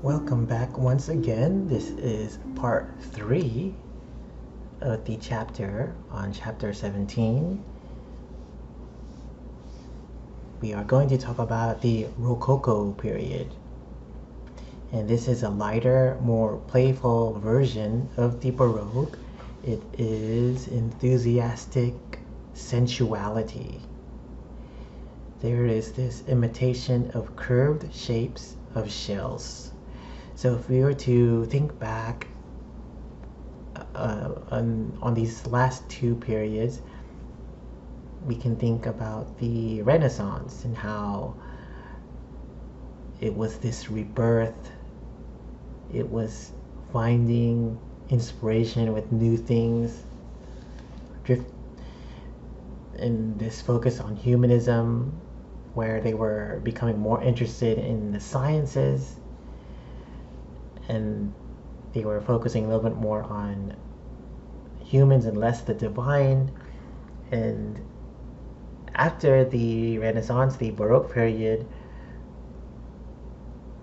Welcome back once again. This is part 3 of the chapter on chapter 17. We are going to talk about the Rococo period. And this is a lighter, more playful version of the Baroque. It is enthusiastic sensuality. There is this imitation of curved shapes of shells. So if we were to think back on these last two periods, we can think about the Renaissance and how it was this rebirth. It was finding inspiration with new things, and this focus on humanism, where they were becoming more interested in the sciences, and they were focusing a little bit more on humans and less the divine. And after the Renaissance, the Baroque period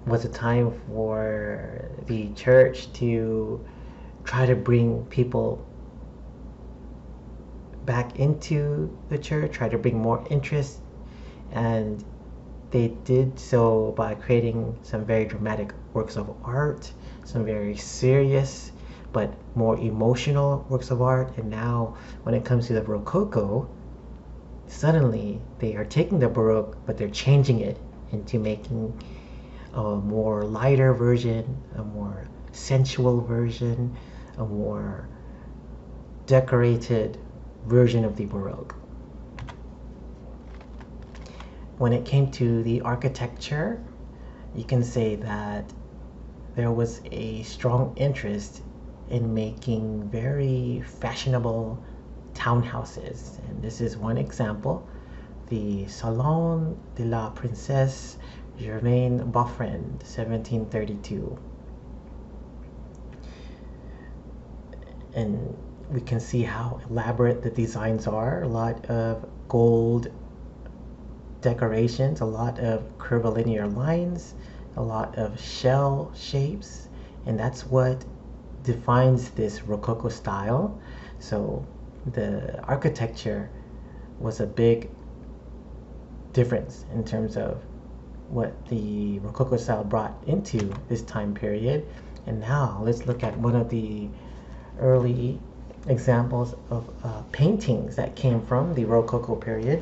was a time for the church to try to bring people back into the church, try to bring more interest, and they did so by creating some very dramatic works of art, some very serious but more emotional works of art. And now when it comes to the Rococo, suddenly they are taking the Baroque, but they're changing it into making a more lighter version, a more sensual version, a more decorated version of the Baroque. When it came to the architecture, you can say that there was a strong interest in making very fashionable townhouses. And this is one example, the Salon de la Princesse Germaine Boffrand, 1732. And we can see how elaborate the designs are. A lot of gold decorations, a lot of curvilinear lines, a lot of shell shapes, and that's what defines this Rococo style. So the architecture was a big difference in terms of what the Rococo style brought into this time period. And now let's look at one of the early examples of paintings that came from the Rococo period.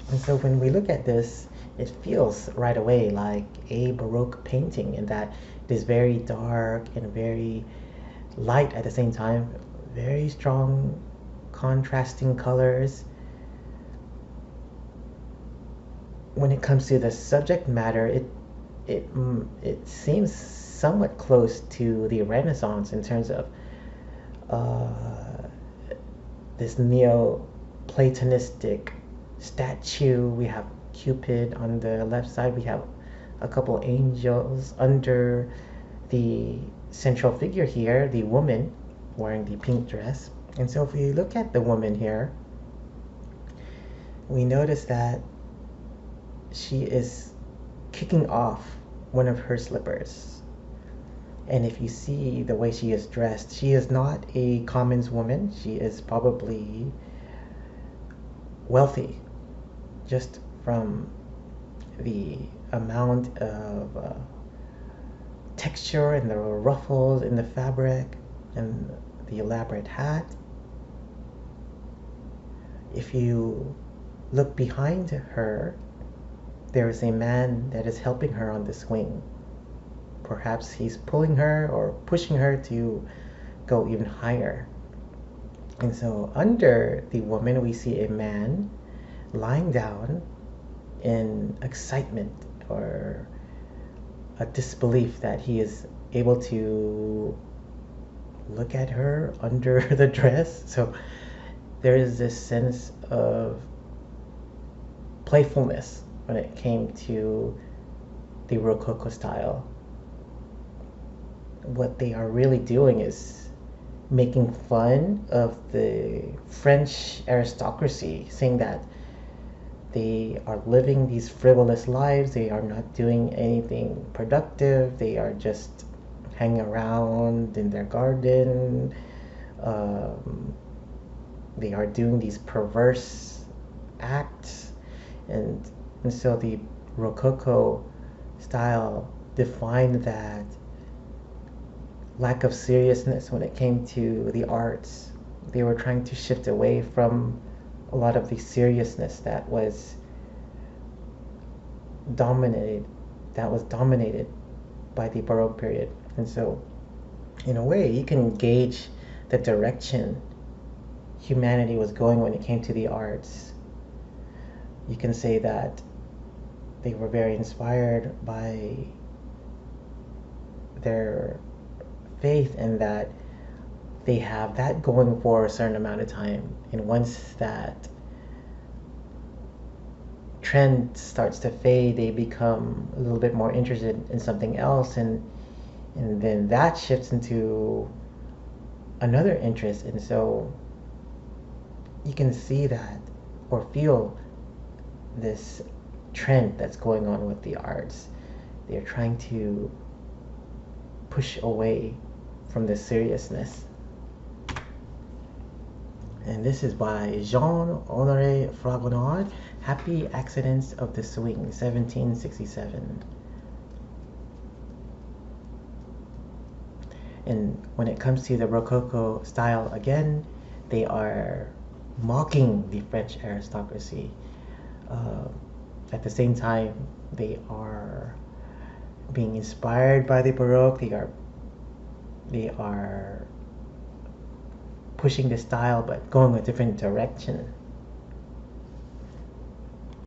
And so when we look at this, it feels right away like a Baroque painting in that it is very dark and very light at the same time, very strong contrasting colors. When it comes to the subject matter, it seems somewhat close to the Renaissance in terms of this Neo-Platonistic statue. We have Cupid on the left side. We have a couple angels under the central figure here, the woman wearing the pink dress. And so if we look at the woman here, we notice that she is kicking off one of her slippers. And if you see the way she is dressed, she is not a commons woman. She is probably wealthy, just from the amount of texture and the ruffles in the fabric and the elaborate hat. If you look behind her, there is a man that is helping her on the swing. Perhaps he's pulling her or pushing her to go even higher. And so under the woman, we see a man lying down in excitement or a disbelief that he is able to look at her under the dress. So there is this sense of playfulness when it came to the Rococo style. What they are really doing is making fun of the French aristocracy, saying that they are living these frivolous lives. They are not doing anything productive. They are just hanging around in their garden. Um, they are doing these perverse acts, and so the Rococo style defined that lack of seriousness when it came to the arts. They were trying to shift away from a lot of the seriousness that was dominated by the Baroque period. And so in a way you can gauge the direction humanity was going when it came to the arts. You can say that they were very inspired by their faith, and that they have that going for a certain amount of time, and once that trend starts to fade, they become a little bit more interested in something else, and then that shifts into another interest. And so you can see that or feel this trend that's going on with the arts. They're trying to push away from the seriousness. And this is by Jean-Honoré Fragonard, Happy Accidents of the Swing, 1767. And when it comes to the Rococo style, again, they are mocking the French aristocracy. At the same time, they are being inspired by the Baroque. They are pushing the style, but going a different direction.